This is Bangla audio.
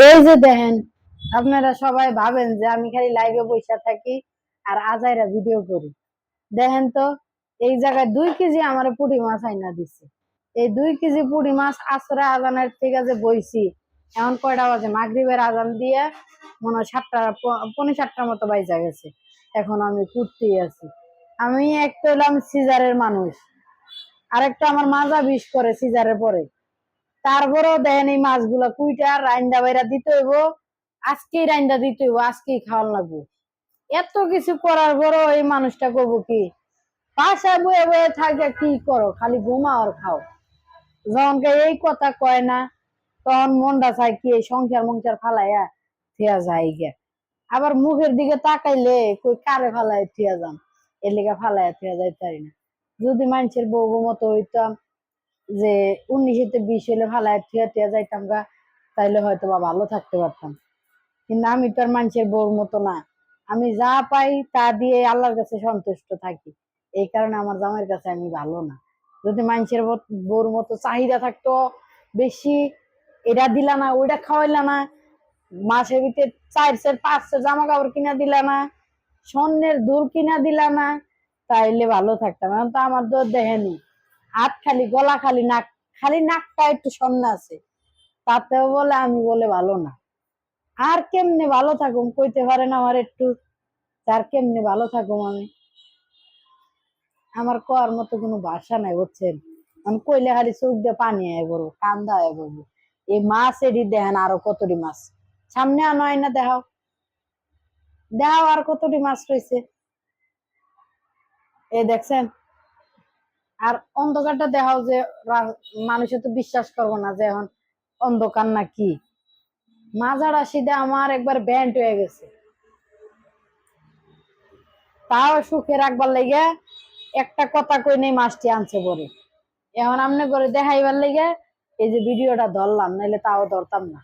এই যে দেখেন, আপনারা সবাই ভাবেন যে আমি খালি লাইভে বসে থাকি আর আজাইরা ভিডিও করি। দেখেন তো, এই জায়গায় 2 কেজি আমার পুঁটি মাছ আইনা দিচ্ছে। এই 2 কেজি পুঁটি মাছ আসরে আজানের থেকে যে বইছি, এখন কয়টা বাজে? মাগরিবের আজান দিয়ে মনে হয় 7টা, পৌনে 7টার মতো বাইজা গেছে। এখন আমি কুটতেই আছি। আমি একটা হলাম সিজারের মানুষ, আরেকটা আমার মাজা বিষ করে সিজারের পরে। তারপরেও দেখেন এই মাছগুলা কুইটা রাইন্দা বাইরা দিতে হইব, আজকেই রাইন্দা দিতে হইব, আজকেই খাওয়ান লাগবো। এত কিছু করার পরও এই মানুষটা করবো কি? বাসায় বয়ে বয়ে থাকে, কি করো? খালি ঘুমাও আর খাও। যখন এই কথা কয় না, তখন মনটা চায় কি এই সংসার মংসার ফালাইয়া থিয়া যায় গে। আবার মুখের দিকে তাকাইলে কই কারে ফালাই থিয়া যান, এর লিগা ফালাইয়া থিয়া যাইতে পারি না। যদি মানুষের বউ মতো হইতাম যে 19-20 হলে ফালাইয়া থিয়া থিয়া যাইতাম গা, তাইলে হয়তো বা ভালো থাকতে পারতাম। কিন্তু আমি তো আর মানুষের বউর মতো না। আমি যা পাই তা দিয়ে আল্লাহর কাছে সন্তুষ্ট থাকি। এই কারণে আমার জামাইয়ের কাছে আমি ভালো না। যদি মানুষের বউর মতো চাহিদা থাকতো বেশি, এটা দিলা না, ওইটা খাওয়াইলা না, মাসের ভিতরে 4 সের 5 সের জামা কাপড় কিনা দিলা না, স্বর্ণের দুল কিনা দিলা না, তাইলে ভালো থাকতাম। এখন তো আমার তো দেখেনি, হাত খালি, গলা খালি, নাক খালি, নাকটা একটু স্বর্ণ আছে, তাতেও বলে আমি বলে ভালো না। আর কেমনে ভালো থাকুম কইতে পারেন আমার একটু? তার কেমনে ভালো থাকুম আমি? আমার কর মতো কোনো ভাষা নাই, বুঝছেন? আমি কইলে খালি চোখ দিয়ে পানি আয় পড়বো, কান্দা আয় পড়বো। এই মাছ এডি দেখেন, আরো কতটি মাছ সামনে আনো, না দেখাও, দেখাও আর কতটি মাছ রয়েছে। এই দেখছেন? আর অন্ধকারটা দেখাও যে, মানুষে তো বিশ্বাস করবো না যে এখন অন্ধকার না কি। মাজার আসিদে আমার একবার ব্যান্ড হয়ে গেছে, তাও সুখে রাখবার লেগে একটা কথা কই নেই, মাছটি আনছে পরে। এখন আমনে করে দেখাইবার লেগে এই যে ভিডিওটা ধরলাম, নাইলে তাও ধরতাম না।